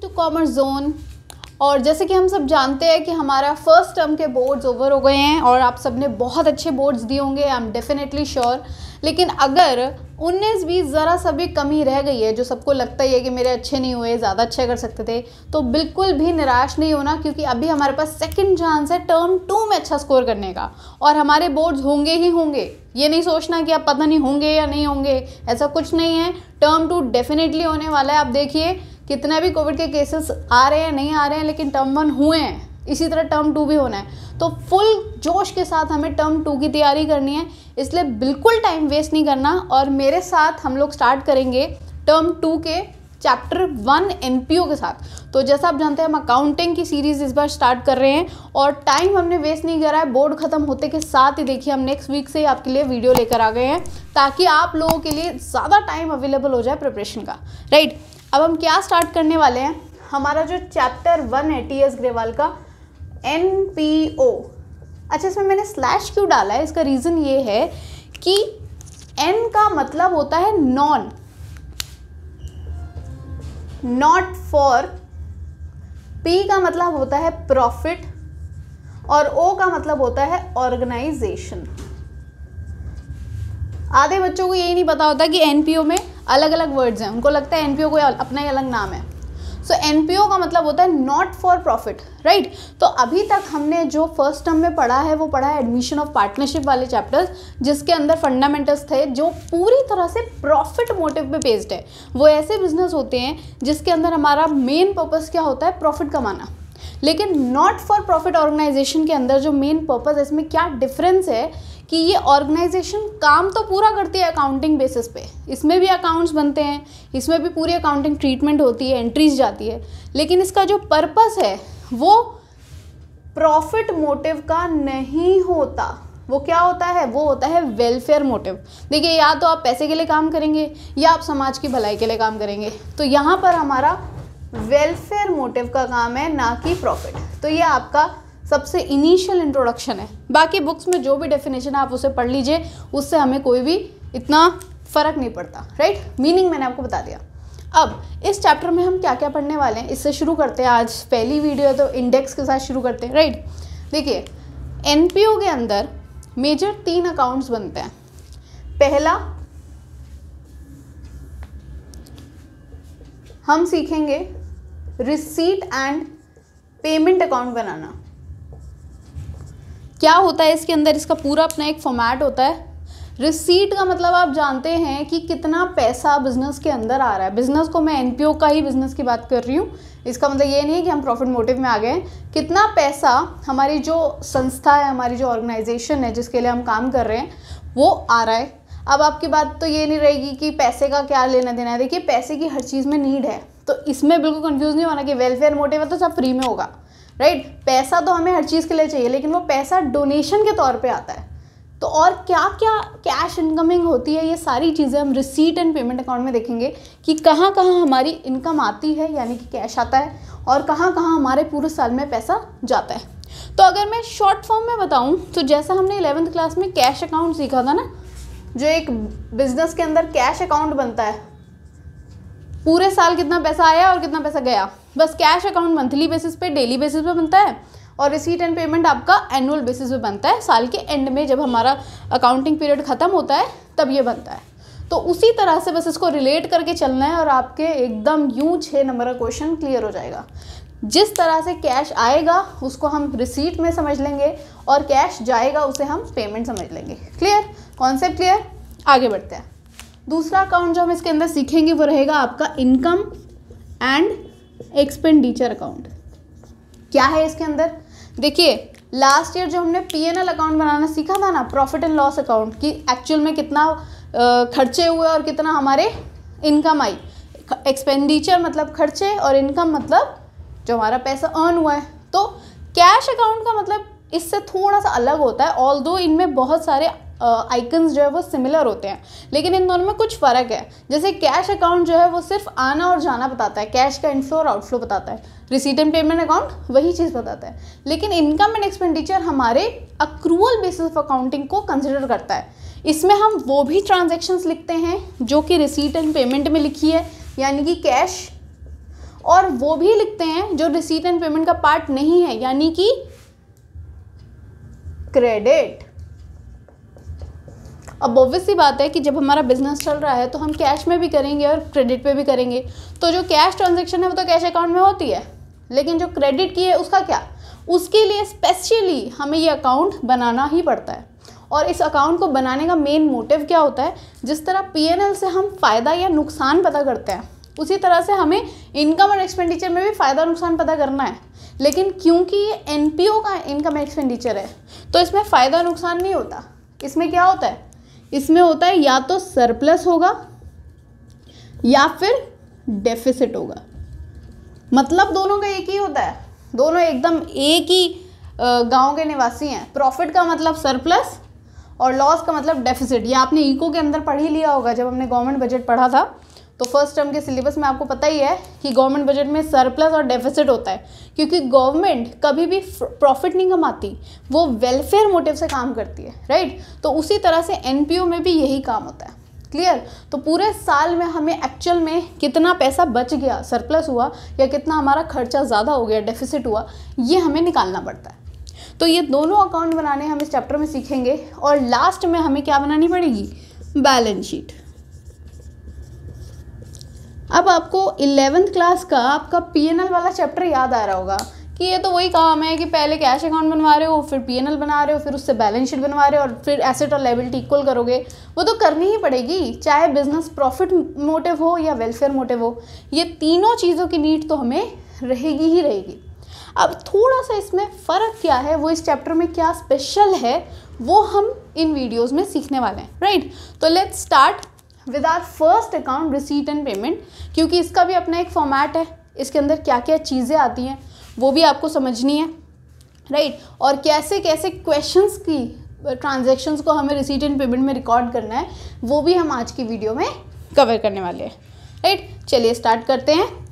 To commerce zone. और जैसे कि हम सब जानते हैं कि हमारा फर्स्ट टर्म के बोर्ड्स ओवर हो गए हैं और आप सबने बहुत अच्छे बोर्ड्स दिए होंगे, आई एम डेफिनेटली श्योर। लेकिन अगर 19-20 ज़रा सा भी कमी रह गई है, जो सबको लगता ही है कि मेरे अच्छे नहीं हुए, ज़्यादा अच्छे कर सकते थे, तो बिल्कुल भी निराश नहीं होना, क्योंकि अभी हमारे पास सेकंड चांस है टर्म 2 में अच्छा स्कोर करने का। और हमारे बोर्ड्स होंगे ही होंगे, ये नहीं सोचना कि आप पता नहीं होंगे या नहीं होंगे, ऐसा कुछ नहीं है। टर्म 2 डेफिनेटली होने वाला है। आप देखिए कितना भी कोविड के केसेस आ रहे हैं, नहीं आ रहे हैं, लेकिन टर्म 1 हुए हैं, इसी तरह टर्म 2 भी होना है। तो फुल जोश के साथ हमें टर्म 2 की तैयारी करनी है, इसलिए बिल्कुल टाइम वेस्ट नहीं करना। और मेरे साथ हम लोग स्टार्ट करेंगे टर्म 2 के चैप्टर 1 एनपीओ के साथ। तो जैसा आप जानते हैं, हम अकाउंटिंग की सीरीज़ इस बार स्टार्ट कर रहे हैं और टाइम हमने वेस्ट नहीं करा है। बोर्ड ख़त्म होते के साथ ही देखिए हम नेक्स्ट वीक से आपके लिए वीडियो लेकर आ गए हैं, ताकि आप लोगों के लिए ज़्यादा टाइम अवेलेबल हो जाए प्रिपरेशन का, राइट। अब हम क्या स्टार्ट करने वाले हैं, हमारा जो चैप्टर 1 है टी एस ग्रेवाल का एनपीओ। अच्छा, इसमें मैंने स्लैश क्यों डाला है, इसका रीज़न ये है कि एन का मतलब होता है नॉन, नॉट फॉर, पी का मतलब होता है प्रॉफिट और ओ का मतलब होता है ऑर्गेनाइजेशन। आधे बच्चों को यही नहीं पता होता कि एनपीओ में अलग अलग वर्ड्स हैं, उनको लगता है एनपीओ कोई अपना ही अलग नाम है। सो एनपीओ का मतलब होता है नॉट फॉर प्रॉफिट, राइट। तो अभी तक हमने जो फर्स्ट टर्म में पढ़ा है वो पढ़ा है एडमिशन ऑफ पार्टनरशिप वाले चैप्टर्स, जिसके अंदर फंडामेंटल्स थे जो पूरी तरह से प्रॉफिट मोटिव पे बेस्ड है। वो ऐसे बिजनेस होते हैं जिसके अंदर हमारा मेन पर्पस क्या होता है, प्रॉफिट कमाना। लेकिन नॉट फॉर प्रॉफिट ऑर्गेनाइजेशन के अंदर जो मेन पर्पस है, इसमें क्या डिफरेंस है कि ये ऑर्गेनाइजेशन काम तो पूरा करती है अकाउंटिंग बेसिस पे, इसमें भी अकाउंट्स बनते हैं, इसमें भी पूरी अकाउंटिंग ट्रीटमेंट होती है, एंट्रीज जाती है, लेकिन इसका जो पर्पस है वो प्रॉफिट मोटिव का नहीं होता। वो क्या होता है, वो होता है वेलफेयर मोटिव। देखिए, या तो आप पैसे के लिए काम करेंगे या आप समाज की भलाई के लिए काम करेंगे, तो यहाँ पर हमारा वेलफेयर मोटिव का काम है, ना कि प्रॉफिट। तो ये आपका सबसे इनिशियल इंट्रोडक्शन है। बाकी बुक्स में जो भी डेफिनेशन है आप उसे पढ़ लीजिए, उससे हमें कोई भी इतना फ़र्क नहीं पड़ता, राइट। मीनिंग मैंने आपको बता दिया। अब इस चैप्टर में हम क्या क्या पढ़ने वाले हैं, इससे शुरू करते हैं। आज पहली वीडियो है तो इंडेक्स के साथ शुरू करते हैं, राइट। देखिए, एनपीओ के अंदर मेजर 3 अकाउंट्स बनते हैं। पहला हम सीखेंगे रिसीट एंड पेमेंट अकाउंट बनाना। क्या होता है इसके अंदर, इसका पूरा अपना एक फॉर्मेट होता है। रिसीट का मतलब आप जानते हैं कि कितना पैसा बिजनेस के अंदर आ रहा है। बिजनेस को, मैं एनपीओ का ही बिजनेस की बात कर रही हूँ, इसका मतलब ये नहीं है कि हम प्रॉफिट मोटिव में आ गए हैं। कितना पैसा हमारी जो संस्था है, हमारी जो ऑर्गेनाइजेशन है जिसके लिए हम काम कर रहे हैं, वो आ रहा है। अब आपकी बात तो ये नहीं रहेगी कि पैसे का क्या लेना देना है। देखिए, पैसे की हर चीज़ में नीड है, तो इसमें बिल्कुल कंफ्यूज नहीं होना कि वेलफेयर मोटिव है तो सब फ्री में होगा, राइट। पैसा तो हमें हर चीज़ के लिए चाहिए, लेकिन वो पैसा डोनेशन के तौर पे आता है। तो और क्या क्या कैश इनकमिंग होती है, ये सारी चीज़ें हम रिसीट एंड पेमेंट अकाउंट में देखेंगे कि कहाँ कहाँ हमारी इनकम आती है, यानी कि कैश आता है, और कहाँ कहाँ हमारे पूरे साल में पैसा जाता है। तो अगर मैं शॉर्ट फॉर्म में बताऊँ तो जैसा हमने 11th क्लास में कैश अकाउंट सीखा था ना, जो एक बिजनेस के अंदर कैश अकाउंट बनता है, पूरे साल कितना पैसा आया और कितना पैसा गया। बस कैश अकाउंट मंथली बेसिस पे, डेली बेसिस पे बनता है, और रिसीट एंड पेमेंट आपका एनुअल बेसिस पे बनता है। साल के एंड में जब हमारा अकाउंटिंग पीरियड ख़त्म होता है तब ये बनता है। तो उसी तरह से बस इसको रिलेट करके चलना है और आपके एकदम यूं 6 नंबर का क्वेश्चन क्लियर हो जाएगा। जिस तरह से कैश आएगा उसको हम रिसीट में समझ लेंगे और कैश जाएगा उसे हम पेमेंट समझ लेंगे। Clear, concept clear. आगे बढ़ते हैं। दूसरा अकाउंट जो हम इसके अंदर सीखेंगे वो रहेगा आपका इनकम एंड एक्सपेंडिचर अकाउंट। क्या है इसके अंदर, देखिए लास्ट ईयर जो हमने पीएनएल अकाउंट बनाना सीखा था ना, प्रॉफिट एंड लॉस अकाउंट, की एक्चुअल में कितना खर्चे हुए और कितना हमारे इनकम आई। एक्सपेंडिचर मतलब खर्चे और इनकम मतलब जो हमारा पैसा अर्न हुआ है। तो कैश अकाउंट का मतलब इससे थोड़ा सा अलग होता है, ऑल्दो इनमें बहुत सारे आइकन्स जो है वो सिमिलर होते हैं, लेकिन इन दोनों में कुछ फ़र्क है। जैसे कैश अकाउंट जो है वो सिर्फ आना और जाना बताता है, कैश का इनफ्लो और आउटफ्लो बताता है। रिसीट एंड पेमेंट अकाउंट वही चीज़ बताता है, लेकिन इनकम एंड एक्सपेंडिचर हमारे अक्रूवल बेसिस ऑफ अकाउंटिंग को कंसिडर करता है। इसमें हम वो भी ट्रांजेक्शन्स लिखते हैं जो कि रिसीट एंड पेमेंट में लिखी है, यानी कि कैश और वो भी लिखते हैं जो रिसीट एंड पेमेंट का पार्ट नहीं है, यानी कि क्रेडिट। अब ऑब्वियस सी बात है कि जब हमारा बिजनेस चल रहा है तो हम कैश में भी करेंगे और क्रेडिट पे भी करेंगे। तो जो कैश ट्रांजैक्शन है वो तो कैश अकाउंट में होती है, लेकिन जो क्रेडिट की है उसका क्या, उसके लिए स्पेशली हमें ये अकाउंट बनाना ही पड़ता है। और इस अकाउंट को बनाने का मेन मोटिव क्या होता है, जिस तरह P&L से हम फ़ायदा या नुकसान पता करते हैं, उसी तरह से हमें इनकम और एक्सपेंडिचर में भी फ़ायदा नुकसान पता करना है। लेकिन क्योंकि ये NPO का इनकम एक्सपेंडिचर है तो इसमें फ़ायदा नुकसान नहीं होता। इसमें क्या होता है, इसमें होता है या तो सरप्लस होगा या फिर डेफिसिट होगा। मतलब दोनों का एक ही होता है, दोनों एकदम एक ही गांव के निवासी हैं। प्रॉफिट का मतलब सरप्लस और लॉस का मतलब डेफिसिट। ये आपने इको के अंदर पढ़ ही लिया होगा जब हमने गवर्नमेंट बजट पढ़ा था। तो फर्स्ट टर्म के सिलेबस में आपको पता ही है कि गवर्नमेंट बजट में सरप्लस और डेफिसिट होता है, क्योंकि गवर्नमेंट कभी भी प्रॉफिट नहीं कमाती, वो वेलफेयर मोटिव से काम करती है, राइट। तो उसी तरह से NPO में भी यही काम होता है। क्लियर। तो पूरे साल में हमें एक्चुअल में कितना पैसा बच गया, सरप्लस हुआ, या कितना हमारा खर्चा ज़्यादा हो गया, डेफिसिट हुआ, ये हमें निकालना पड़ता है। तो ये दोनों अकाउंट बनाने हम इस चैप्टर में सीखेंगे। और लास्ट में हमें क्या बनानी पड़ेगी, बैलेंस शीट। अब आपको 11th क्लास का आपका P&L वाला चैप्टर याद आ रहा होगा कि ये तो वही काम है कि पहले कैश अकाउंट बनवा रहे हो, फिर P&L बना रहे हो, फिर उससे बैलेंस शीट बनवा रहे हो, और फिर एसेट और लायबिलिटी इक्वल करोगे। वो तो करनी ही पड़ेगी, चाहे बिजनेस प्रॉफिट मोटिव हो या वेलफेयर मोटिव हो। ये तीनों चीज़ों की नीड तो हमें रहेगी ही रहेगी। अब थोड़ा सा इसमें फ़र्क क्या है, वो इस चैप्टर में क्या स्पेशल है, वो हम इन वीडियोज़ में सीखने वाले हैं, राइट। तो let's start with our first account, receipt and payment, क्योंकि इसका भी अपना एक फॉर्मेट है। इसके अंदर क्या क्या चीज़ें आती हैं वो भी आपको समझनी है, राइट। और कैसे कैसे क्वेश्चंस की ट्रांजैक्शंस को हमें रिसीट एंड पेमेंट में रिकॉर्ड करना है, वो भी हम आज की वीडियो में कवर करने वाले हैं, राइट। चलिए स्टार्ट करते हैं।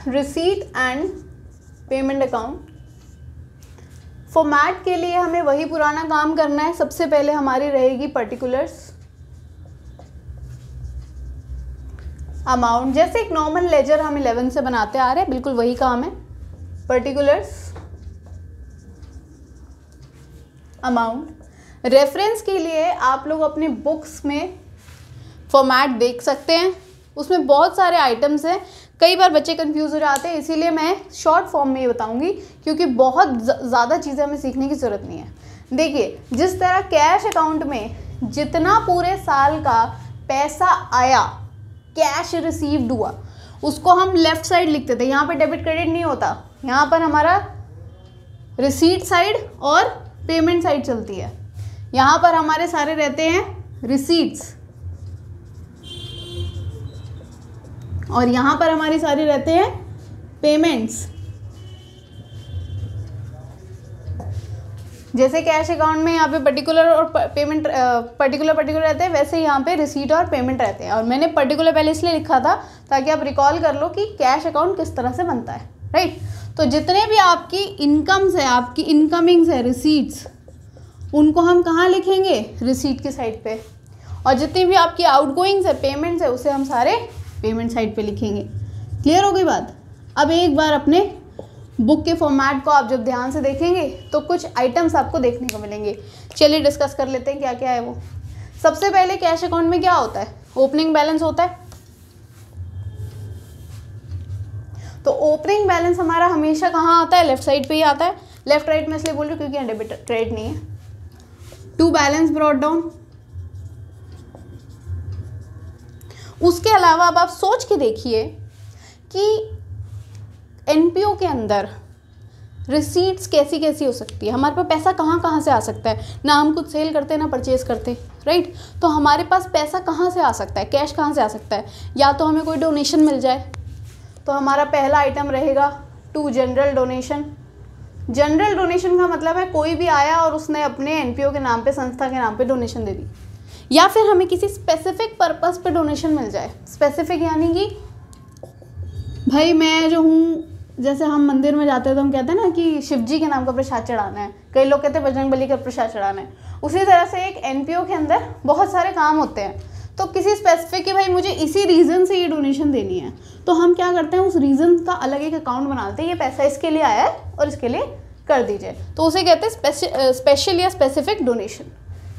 Receipt and payment account format के लिए हमें वही पुराना काम करना है। सबसे पहले हमारी रहेगी पर्टिकुलर्स, अमाउंट, जैसे एक नॉर्मल लेजर हम 11 से बनाते आ रहे हैं, बिल्कुल वही काम है। Particulars, amount. रेफरेंस के लिए आप लोग अपने बुक्स में फॉर्मेट देख सकते हैं, उसमें बहुत सारे आइटम्स हैं। कई बार बच्चे कंफ्यूज हो जाते हैं, इसीलिए मैं शॉर्ट फॉर्म में ही बताऊंगी, क्योंकि बहुत ज़्यादा चीज़ें हमें सीखने की ज़रूरत नहीं है। देखिए, जिस तरह कैश अकाउंट में जितना पूरे साल का पैसा आया, कैश रिसीव्ड हुआ, उसको हम लेफ्ट साइड लिखते थे। यहाँ पर डेबिट क्रेडिट नहीं होता, यहाँ पर हमारा रिसीट साइड और पेमेंट साइड चलती है। यहाँ पर हमारे सारे रहते हैं रिसीट्स, और यहाँ पर हमारी सारी रहते हैं पेमेंट्स। जैसे कैश अकाउंट में यहाँ पे पर्टिकुलर और पेमेंट पर्टिकुलर रहते हैं, वैसे यहाँ पे रिसीट और पेमेंट रहते हैं। और मैंने पर्टिकुलर पहले इसलिए लिखा था ताकि आप रिकॉल कर लो कि कैश अकाउंट किस तरह से बनता है, राइट। तो जितने भी आपकी इनकम्स है, आपकी इनकमिंग्स है, रिसीट्स, उनको हम कहाँ लिखेंगे, रिसीट की साइड पे। और जितनी भी आपकी आउटगोइंग्स है, पेमेंट्स है, उसे हम सारे पेमेंट साइड पे लिखेंगे। क्लियर हो गई बात। अब एक बार अपने बुक के फॉर्मेट को आप जब ध्यान से देखेंगे तो कुछ आइटम्स आपको देखने को मिलेंगे। चलिए डिस्कस कर लेते हैं क्या क्या है वो। सबसे पहले कैश अकाउंट में क्या होता है, ओपनिंग बैलेंस होता है। तो ओपनिंग बैलेंस हमारा हमेशा कहाँ आता है, लेफ्ट साइड पे ही आता है। लेफ्ट राइट में इसलिए बोल रही हूँ क्योंकि यहाँ डेबिट क्रेडिट नहीं है। To balance brought down. उसके अलावा अब आप सोच के देखिए कि NPO के अंदर रिसीट्स कैसी कैसी हो सकती है। हमारे पास पैसा कहाँ कहाँ से आ सकता है, ना हम कुछ सेल करते ना परचेज करते, राइट। तो हमारे पास पैसा कहाँ से आ सकता है, कैश कहाँ से आ सकता है। या तो हमें कोई डोनेशन मिल जाए, तो हमारा पहला आइटम रहेगा to general donation, general donation का मतलब है कोई भी आया और उसने अपने एनपीओ के नाम पे, संस्था के नाम पे डोनेशन दे दी, या फिर हमें किसी स्पेसिफिक पर्पस पे डोनेशन मिल जाए। स्पेसिफिक यानी कि भाई मैं जो हूँ, जैसे हम मंदिर में जाते हैं तो हम कहते हैं ना कि शिव जी के नाम का प्रसाद चढ़ाना है, कई लोग कहते हैं बजरंग बली का प्रसाद चढ़ाना है। उसी तरह से एक एनपीओ के अंदर बहुत सारे काम होते हैं, तो किसी स्पेसिफिक कि भाई मुझे इसी रीज़न से ये डोनेशन देनी है, तो हम क्या करते हैं, उस रीज़न का अलग एक अकाउंट बनाते हैं, ये पैसा इसके लिए आया है और इसके लिए कर दीजिए, तो उसे कहते हैं स्पेशल या स्पेसिफिक डोनेशन।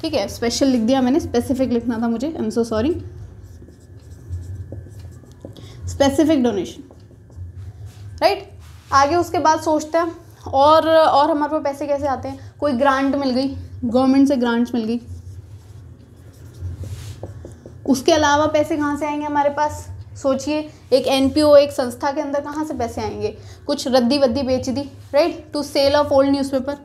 ठीक है, स्पेशल लिख दिया मैंने, स्पेसिफिक लिखना था मुझे, I am so sorry. Specific donation, right. आगे उसके बाद सोचते हैं और हमारे पास पैसे कैसे आते हैं। कोई ग्रांट मिल गई, गवर्नमेंट से ग्रांट्स मिल गई, उसके अलावा पैसे कहाँ से आएंगे हमारे पास। सोचिए, एक एनपीओ, एक संस्था के अंदर कहाँ से पैसे आएंगे, कुछ रद्दी वद्दी बेच दी, right, to sell off old newspaper.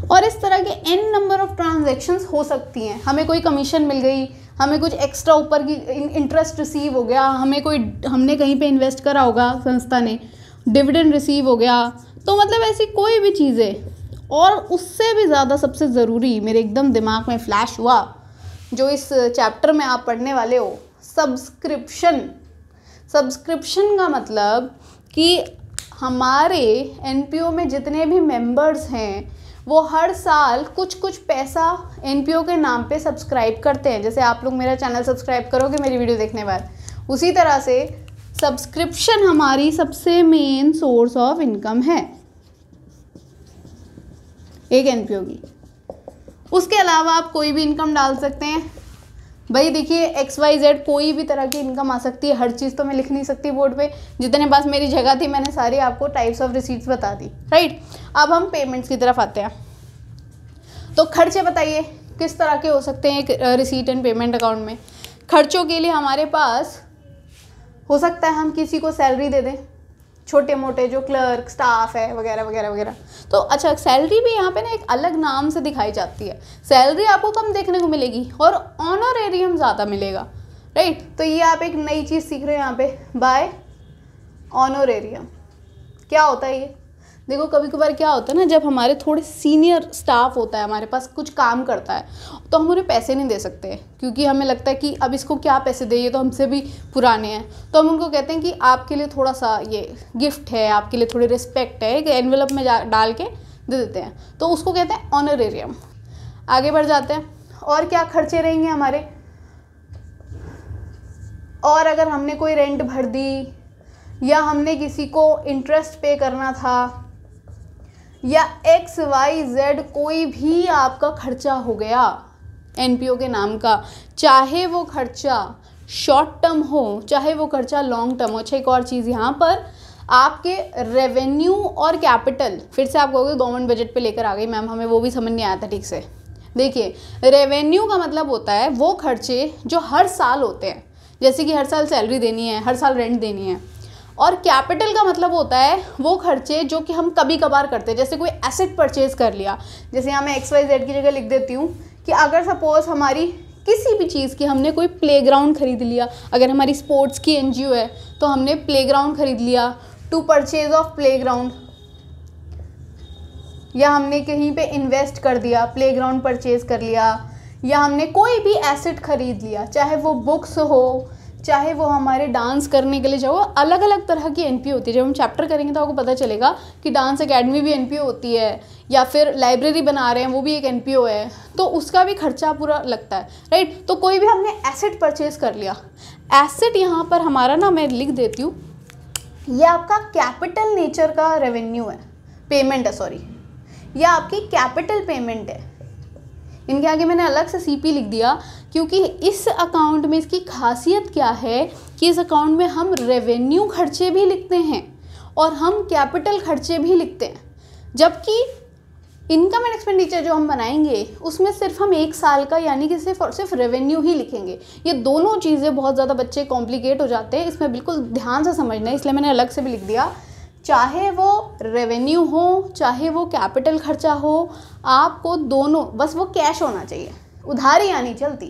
और इस तरह के n नंबर ऑफ ट्रांजैक्शंस हो सकती हैं। हमें कोई कमीशन मिल गई, हमें कुछ एक्स्ट्रा ऊपर की इंटरेस्ट रिसीव हो गया, हमने कहीं पे इन्वेस्ट करा होगा संस्था ने, डिविडेंड रिसीव हो गया, तो मतलब ऐसी कोई भी चीज़ें। और उससे भी ज़्यादा सबसे ज़रूरी मेरे एकदम दिमाग में फ्लैश हुआ, जो इस चैप्टर में आप पढ़ने वाले हो, सब्सक्रिप्शन। सब्सक्रिप्शन का मतलब कि हमारे एनपीओ में जितने भी मेंबर्स हैं वो हर साल कुछ कुछ पैसा एनपीओ के नाम पे सब्सक्राइब करते हैं। जैसे आप लोग मेरा चैनल सब्सक्राइब करोगे मेरी वीडियो देखने बाद, उसी तरह से सब्सक्रिप्शन हमारी सबसे मेन सोर्स ऑफ इनकम है एक एनपीओ की। उसके अलावा आप कोई भी इनकम डाल सकते हैं। भाई देखिए, XYZ कोई भी तरह की इनकम आ सकती है, हर चीज़ तो मैं लिख नहीं सकती बोर्ड पे, जितने पास मेरी जगह थी मैंने सारी आपको टाइप्स ऑफ रिसीट्स बता दी, राइट। अब हम पेमेंट्स की तरफ आते हैं। तो खर्चे बताइए किस तरह के हो सकते हैं एक रिसीट एंड पेमेंट अकाउंट में। खर्चों के लिए हमारे पास हो सकता है हम किसी को सैलरी दे दें, छोटे मोटे जो क्लर्क, स्टाफ है वगैरह वगैरह वगैरह। तो अच्छा, सैलरी भी यहाँ पे ना एक अलग नाम से दिखाई जाती है। सैलरी आपको कम देखने को मिलेगी और ऑनरेरियम ज़्यादा मिलेगा, राइट। तो ये आप एक नई चीज़ सीख रहे हो यहाँ पे, बाय ऑनरेरियम। क्या होता है ये? देखो कभी कभार क्या होता है ना, जब हमारे थोड़े सीनियर स्टाफ होता है, हमारे पास कुछ काम करता है, तो हम उन्हें पैसे नहीं दे सकते क्योंकि हमें लगता है कि अब इसको क्या पैसे दे, ये तो हमसे भी पुराने हैं। तो हम उनको कहते हैं कि आपके लिए थोड़ा सा ये गिफ्ट है, आपके लिए थोड़ी रिस्पेक्ट है, एक एनवेलप में डाल के दे देते हैं, तो उसको कहते हैं ऑनरेरियम। आगे बढ़ जाते हैं, और क्या खर्चे रहेंगे हमारे। और अगर हमने कोई रेंट भर दी, या हमने किसी को इंटरेस्ट पे करना था, या XYZ कोई भी आपका खर्चा हो गया एनपीओ के नाम का, चाहे वो खर्चा शॉर्ट टर्म हो चाहे वो खर्चा लॉन्ग टर्म हो। अच्छा, एक और चीज़ यहाँ पर, आपके रेवेन्यू और कैपिटल, फिर से आप कहोगे गवर्नमेंट बजट पे लेकर आ गई मैम, हमें वो भी समझ नहीं आया था ठीक से। देखिए, रेवेन्यू का मतलब होता है वो खर्चे जो हर साल होते हैं, जैसे कि हर साल सैलरी देनी है, हर साल रेंट देनी है। और कैपिटल का मतलब होता है वो खर्चे जो कि हम कभी कभार करते हैं, जैसे कोई एसेट परचेज कर लिया। जैसे यहाँ मैं XYZ की जगह लिख देती हूँ कि अगर सपोज हमारी किसी भी चीज़ की, हमने कोई प्लेग्राउंड खरीद लिया, अगर हमारी स्पोर्ट्स की NGO है तो हमने प्लेग्राउंड खरीद लिया, टू परचेज ऑफ प्लेग्राउंड, या हमने कहीं पे इन्वेस्ट कर दिया, प्लेग्राउंड परचेज कर लिया, या हमने कोई भी एसेट खरीद लिया, चाहे वो बुक्स हो, चाहे वो हमारे डांस करने के लिए जाओ। अलग अलग तरह की एनपीओ होती है, जब हम चैप्टर करेंगे तो आपको पता चलेगा कि डांस एकेडमी भी एनपीओ होती है, या फिर लाइब्रेरी बना रहे हैं वो भी एक एनपीओ है, तो उसका भी खर्चा पूरा लगता है, राइट। तो कोई भी हमने एसेट परचेज कर लिया, एसेट यहाँ पर हमारा ना मैं लिख देती हूँ, ये आपका कैपिटल नेचर का रेवेन्यू है, पेमेंट है, सॉरी, यह आपकी कैपिटल पेमेंट है। इनके आगे मैंने अलग से CP लिख दिया क्योंकि इस अकाउंट में इसकी खासियत क्या है कि इस अकाउंट में हम रेवेन्यू खर्चे भी लिखते हैं और हम कैपिटल खर्चे भी लिखते हैं, जबकि इनकम एंड एक्सपेंडिचर जो हम बनाएंगे उसमें सिर्फ हम 1 साल का यानी कि सिर्फ रेवेन्यू ही लिखेंगे। ये दोनों चीज़ें बहुत ज़्यादा बच्चे कॉम्प्लिकेट हो जाते हैं, इसमें बिल्कुल ध्यान से समझना है, इसलिए मैंने अलग से भी लिख दिया। चाहे वो रेवेन्यू हो चाहे वो कैपिटल खर्चा हो, आपको दोनों, बस वो कैश होना चाहिए, उधारी आनी चलती,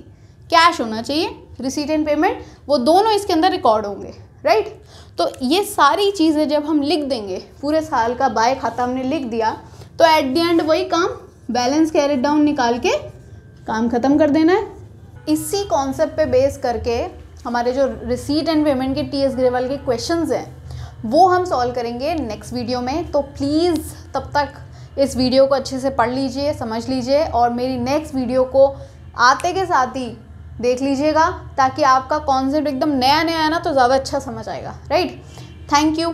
कैश होना चाहिए, रिसीट एंड पेमेंट, वो दोनों इसके अंदर रिकॉर्ड होंगे, राइट। तो ये सारी चीज़ें जब हम लिख देंगे, पूरे साल का बाय खाता हमने लिख दिया, तो एट द एंड वही काम, बैलेंस कैरेट डाउन निकाल के काम ख़त्म कर देना है। इसी कॉन्सेप्ट पे बेस करके हमारे जो रिसीट एंड पेमेंट के टीएस ग्रेवाल के क्वेश्चंस हैं वो हम सॉल्व करेंगे नेक्स्ट वीडियो में। तो प्लीज़ तब तक इस वीडियो को अच्छे से पढ़ लीजिए, समझ लीजिए, और मेरी नेक्स्ट वीडियो को आते के साथ ही देख लीजिएगा, ताकि आपका कॉन्सेप्ट एकदम नया नया है ना, तो ज़्यादा अच्छा समझ आएगा, राइट। Thank you.